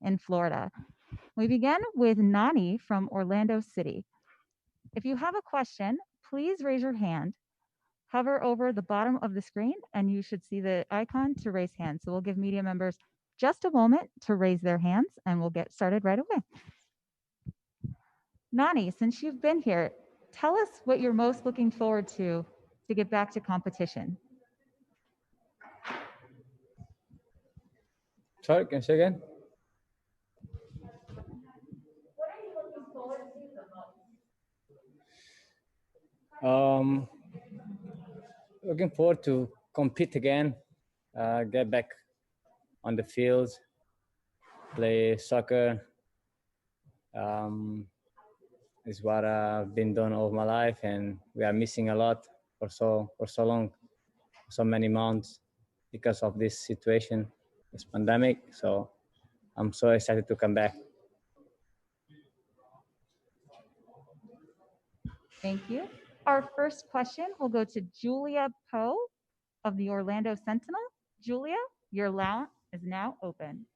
in Florida. We begin with Nani from Orlando City. If you have a question, please raise your hand. Hover over the bottom of the screen and you should see the icon to raise hands. So we'll give media members just a moment to raise their hands and we'll get started right away. Nani, since you've been here, tell us what you're most looking forward to get back to competition. Sorry, can you say again? What are you looking forward to the most? Looking forward to compete again, get back on the fields, play soccer. Is what I've been doing all my life, and we are missing a lot for so long, so many months because of this situation, this pandemic. So I'm so excited to come back. Thank you. Our first question will go to Julia Poe of the Orlando Sentinel. Julia, your line is now open.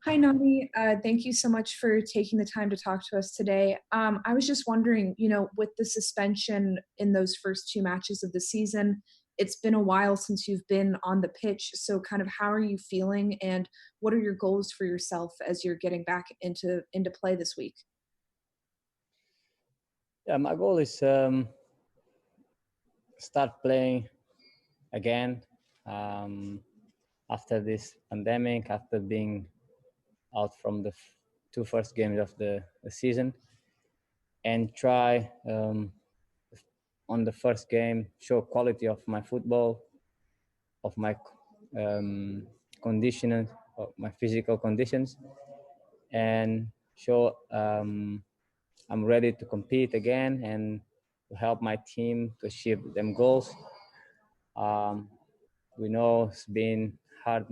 Hi, Nani. Thank you so much for taking the time to talk to us today. I was just wondering, with the suspension in those first two matches of the season, it's been a while since you've been on the pitch. So kind of how are you feeling and what are your goals for yourself as you're getting back into play this week? Yeah, my goal is start playing again after this pandemic, after being out from the two first games of the season, and try on the first game show quality of my football, of my condition, of my physical conditions, and show I'm ready to compete again and to help my team to achieve them goals. We know it's been hard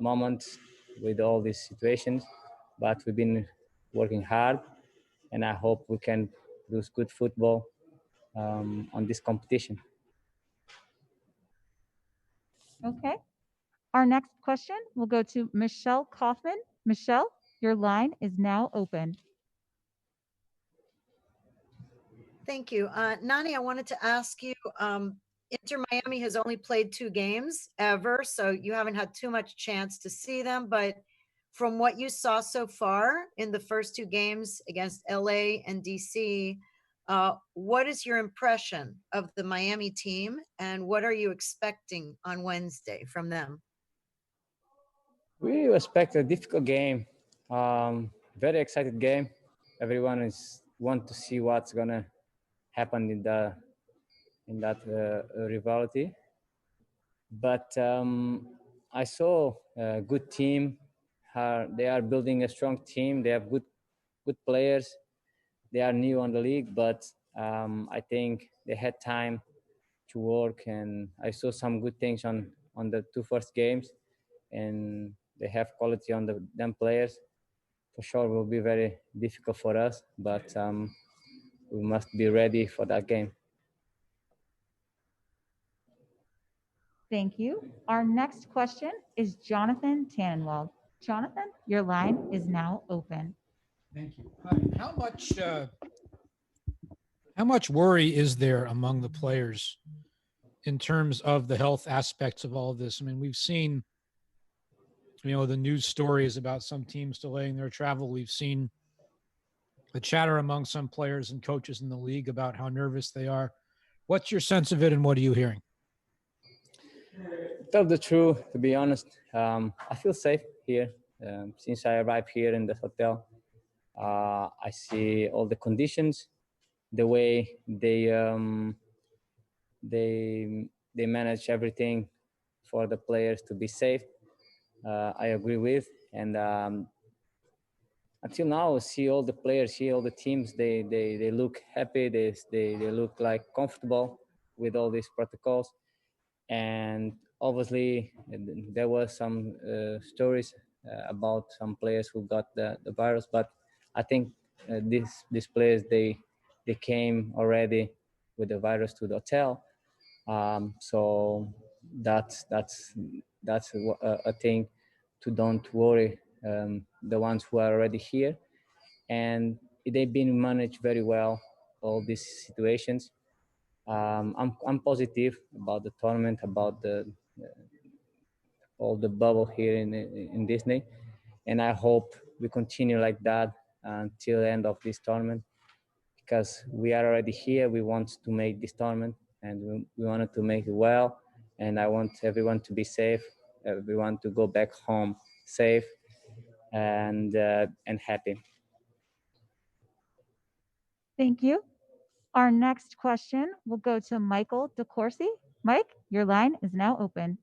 moments with all these situations, but we've been working hard, and I hope we can produce good football on this competition. Okay. Our next question will go to Michelle Kaufman. Michelle, your line is now open. Thank you. Nani, I wanted to ask you, Inter Miami has only played 2 games ever, so you haven't had too much chance to see them, but from what you saw so far in the first 2 games against LA and DC, what is your impression of the Miami team and what are you expecting on Wednesday from them? We expect a difficult game, very excited game. Everyone want to see what's gonna happen in that rivalry. But I saw a good team. They are building a strong team. They have good players. They are new on the league, but I think they had time to work, and I saw some good things on the 2 first games, and they have quality on them players. For sure, will be very difficult for us, but we must be ready for that game. Thank you. Our next question is Jonathan Tannenwald. Jonathan, your line is now open. Thank you. How much worry is there among the players in terms of the health aspects of all of this? I mean, we've seen, the news stories about some teams delaying their travel. We've seen the chatter among some players and coaches in the league about how nervous they are. What's your sense of it and what are you hearing? Tell the truth, to be honest, I feel safe here. Since I arrived here in the hotel, I see all the conditions, the way they manage everything for the players to be safe. I agree with, and until now, I see all the players here, all the teams. They look happy. They look like comfortable with all these protocols. And obviously, there were some stories about some players who got the virus, but I think these players they came already with the virus to the hotel. So that's a thing don't worry the ones who are already here, and they've been managed very well all these situations. I'm positive about the tournament, about the all the bubble here in Disney, and I hope we continue like that until the end of this tournament, because we are already here. We want to make this tournament, and we wanted to make it well, and I want everyone to be safe, everyone to go back home safe and happy. Thank you. Our next question will go to Michael DeCourcy. Mike, your line is now open.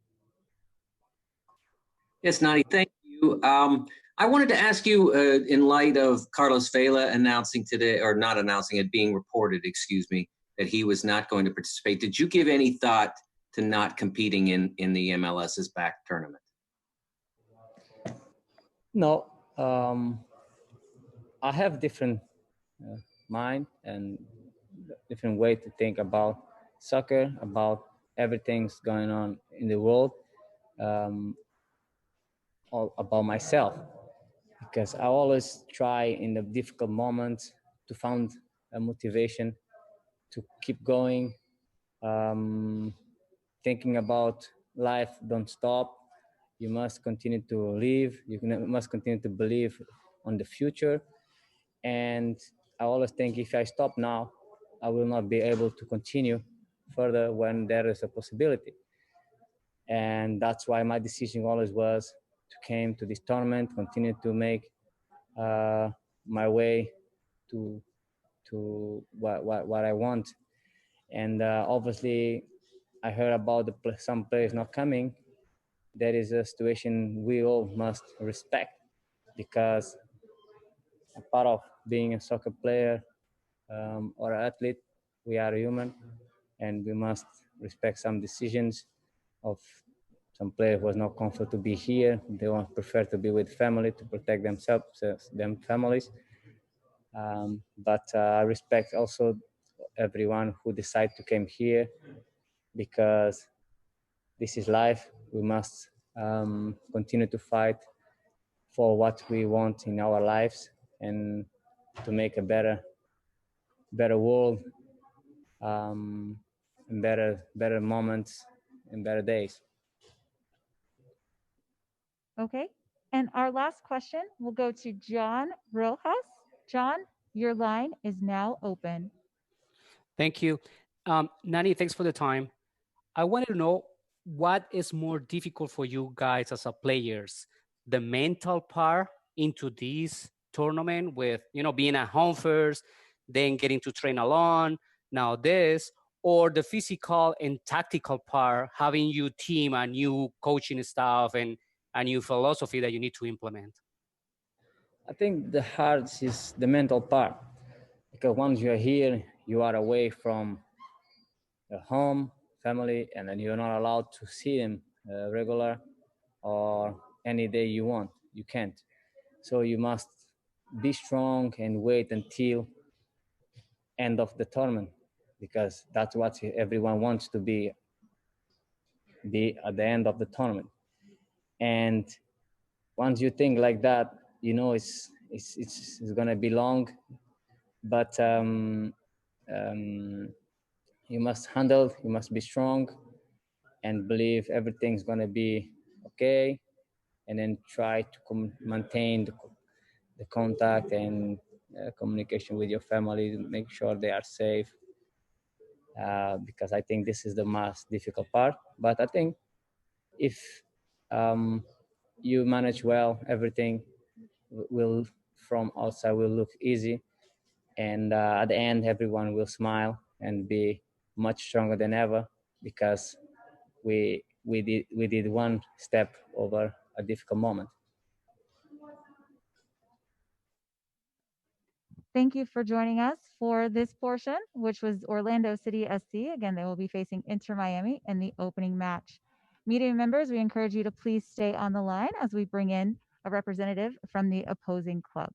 Yes, Nani, thank you. I wanted to ask you, in light of Carlos Vela announcing today, or not announcing it, being reported, excuse me, that he was not going to participate, did you give any thought to not competing in the MLS's back tournament? No, I have different mind and different way to think about soccer, about everything's going on in the world, all about myself, because I always try in the difficult moments to find a motivation to keep going, thinking about life. Don't stop. You must continue to live. You must continue to believe on the future. And I always think if I stop now, I will not be able to continue further when there is a possibility. And that's why my decision always was to came to this tournament, continue to make my way to what I want. And obviously, I heard about some players not coming. That is a situation we all must respect, because a part of being a soccer player or athlete, we are human, and we must respect some decisions of some player who was not comfortable to be here. They want prefer to be with family to protect themselves, them families. But I respect also everyone who decide to come here, because this is life. We must continue to fight for what we want in our lives and to make a better world, and better moments and better days. Okay. And our last question will go to John Rojas. John, your line is now open. Thank you. Nani, thanks for the time. I wanted to know what is more difficult for you guys as a players, the mental part into this tournament with, being at home first, then getting to train alone, now this, or the physical and tactical part, having you team a new coaching staff and a new philosophy that you need to implement? I think the hardest is the mental part, because once you're here, you are away from your home, family, and then you're not allowed to see them regular or any day you want. You can't. So you must be strong and wait until end of the tournament, because that's what everyone wants to be at the end of the tournament. And once you think like that, it's gonna be long, but you must handle, you must be strong and believe everything's gonna be okay, and then try to maintain the contact and communication with your family, make sure they are safe, because I think this is the most difficult part. But I think if you manage well, everything will from outside will look easy, and at the end everyone will smile and be much stronger than ever, because we did one step over a difficult moment. Thank you for joining us for this portion, which was Orlando City SC. Again, they will be facing Inter Miami in the opening match. Media members, we encourage you to please stay on the line as we bring in a representative from the opposing club.